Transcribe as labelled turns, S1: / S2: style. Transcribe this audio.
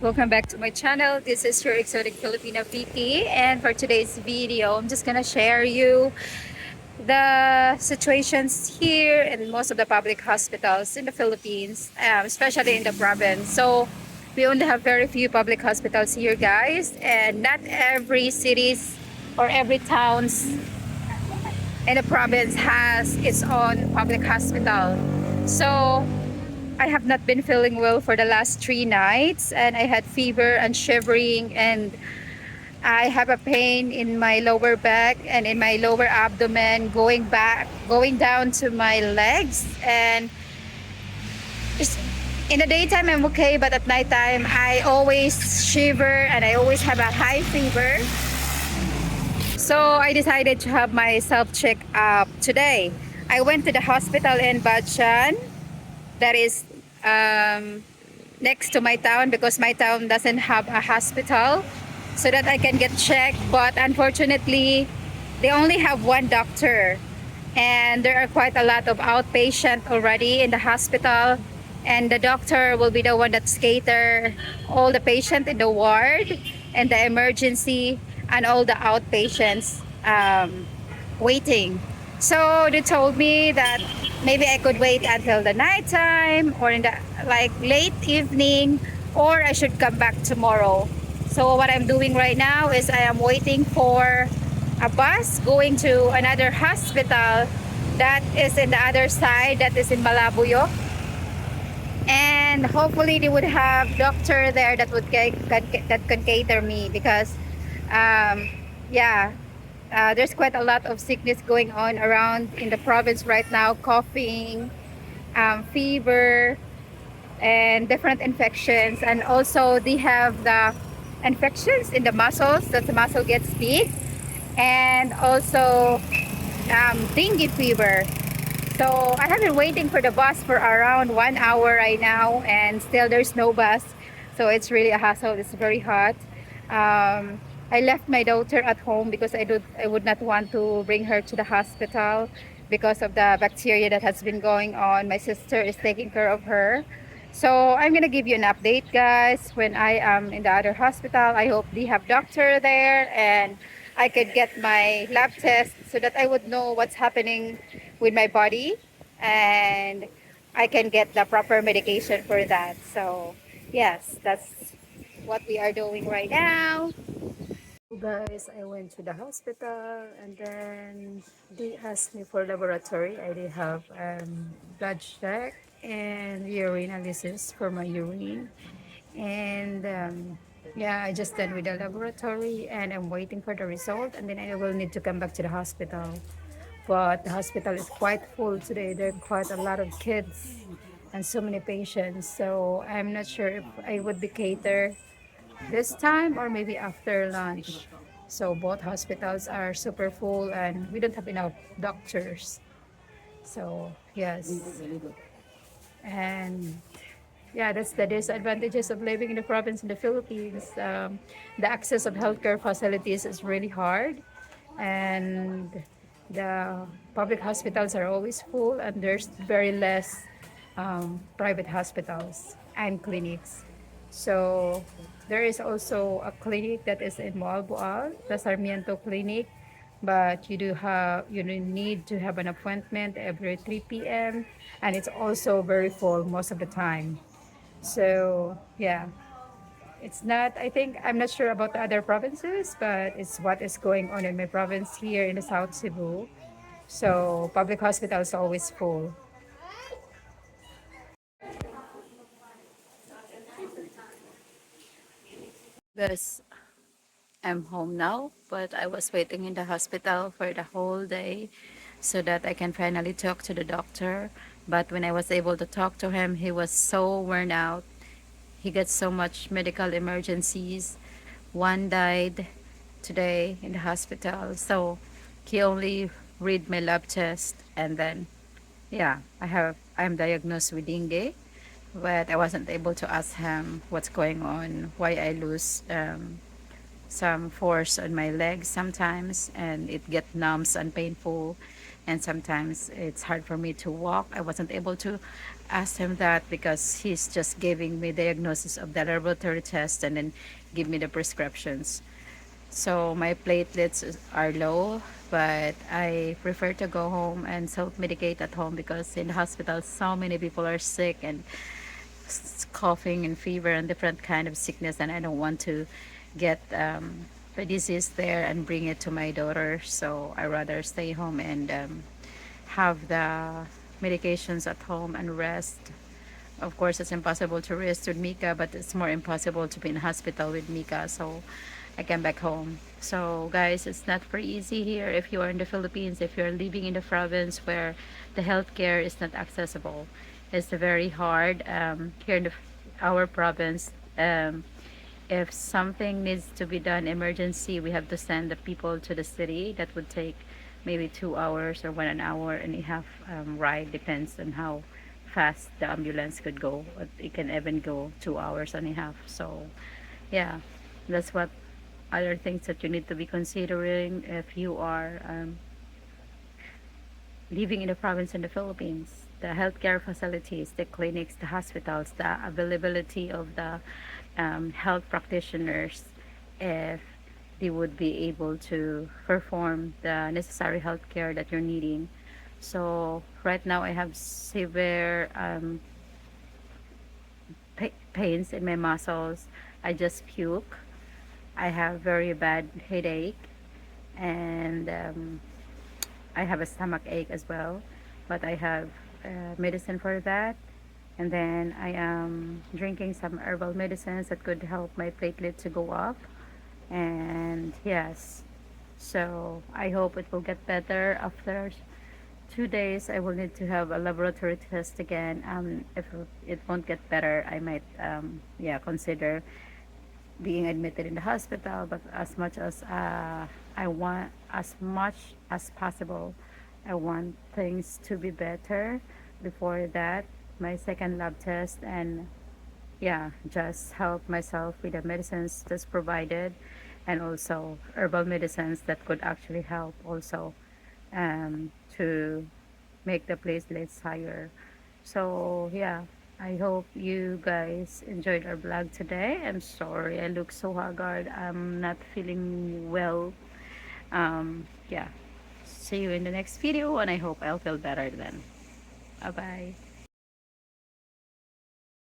S1: Welcome back to my channel. This is your exotic Filipino VP, and for today's video I'm just gonna share you the situations here in most of the public hospitals in the Philippines, especially in the province. So we only have very few public hospitals here, guys, and not every cities or every towns in the province has its own public hospital. So I have not been feeling well for the last 3 nights, and I had fever and shivering, and I have a pain in my lower back and in my lower abdomen, going down to my legs. And just in the daytime I'm okay, but at nighttime I always shiver and I always have a high fever. So I decided to have myself checked up today. I went to the hospital in Bachan, that is next to my town, because my town doesn't have a hospital, so that I can get checked. But unfortunately, they only have one doctor, and there are quite a lot of outpatient already in the hospital, and the doctor will be the one that's cater all the patient in the ward and the emergency and all the outpatients waiting. So they told me that maybe I could wait until the nighttime or in the like late evening, or I should come back tomorrow. So what I'm doing right now is I am waiting for a bus going to another hospital that is in the other side, that is in Malabuyok. And hopefully they would have doctor there that that can cater me, because um, yeah, there's quite a lot of sickness going on around in the province right now, coughing, fever, and different infections. And also they have the infections in the muscles, that the muscle gets big, and also dengue fever. So I have been waiting for the bus for around 1 hour right now, and still there's no bus. So it's really a hassle. It's very hot. I left my daughter at home because I would not want to bring her to the hospital because of the bacteria that has been going on. My sister is taking care of her. So I'm gonna give you an update, guys, when I am in the other hospital. I hope they have doctor there and I could get my lab test so that I would know what's happening with my body, and I can get the proper medication for that. So yes, that's what we are doing right now. Guys, I went to the hospital and then they asked me for laboratory. I did have blood check and urine analysis for my urine. And yeah, I just done with the laboratory and I'm waiting for the result, and then I will need to come back to the hospital. But the hospital is quite full today. There are quite a lot of kids and so many patients. So I'm not sure if I would be catered this time or maybe after lunch. So both hospitals are super full and we don't have enough doctors. So yes, and yeah, that's the disadvantages of living in the province in the Philippines. The access of healthcare facilities is really hard, and the public hospitals are always full, and there's very less private hospitals and clinics. So there is also a clinic that is in Moalboal, the Sarmiento Clinic, but you do need to have an appointment every 3 p.m. and it's also very full most of the time. So yeah, it's not. I think I'm not sure about the other provinces, but it's what is going on in my province here in the South Cebu. So public hospitals are always full. Yes, I'm home now, but I was waiting in the hospital for the whole day so that I can finally talk to the doctor. But when I was able to talk to him, he was so worn out. He got so much medical emergencies. One died today in the hospital. So he only read my lab test, and then yeah, I'm diagnosed with dengue, but I wasn't able to ask him what's going on, why I lose some force on my legs sometimes and it get numb and painful. and sometimes it's hard for me to walk. I wasn't able to ask him that because he's just giving me diagnosis of the laboratory test and then give me the prescriptions. So my platelets are low, but I prefer to go home and self-medicate at home because in the hospital so many people are sick and coughing and fever and different kind of sickness, and I don't want to get the disease there and bring it to my daughter. So I rather stay home and have the medications at home and rest. Of course, it's impossible to rest with Mika, but it's more impossible to be in hospital with Mika. So I came back home. So guys, it's not very easy here if you are in the Philippines, if you're living in the province where the healthcare is not accessible. It's very hard here in our province. If something needs to be done emergency, we have to send the people to the city. That would take maybe 2 hours or 1 hour and a half ride, depends on how fast the ambulance could go. It can even go 2 hours and a half. So yeah, that's what other things that you need to be considering if you are living in the province in the Philippines. The healthcare facilities, the clinics, the hospitals, the availability of the health practitioners, if they would be able to perform the necessary healthcare that you're needing. So right now I have severe pains in my muscles. I just puke. I have very bad headache, and I have a stomach ache as well, but I have medicine for that. And then I am drinking some herbal medicines that could help my platelet to go up. And yes, so I hope it will get better after 2 days. I will need to have a laboratory test again. If it won't get better, I might yeah, consider being admitted in the hospital. But as much as I want, as much as possible, I want things to be better before that, my second lab test, and yeah, just help myself with the medicines that's provided, and also herbal medicines that could actually help also to make the platelets higher. So yeah, I hope you guys enjoyed our vlog today. I'm sorry I look so haggard. I'm not feeling well. Yeah. See you in the next video, and I hope I'll feel better then. Bye bye.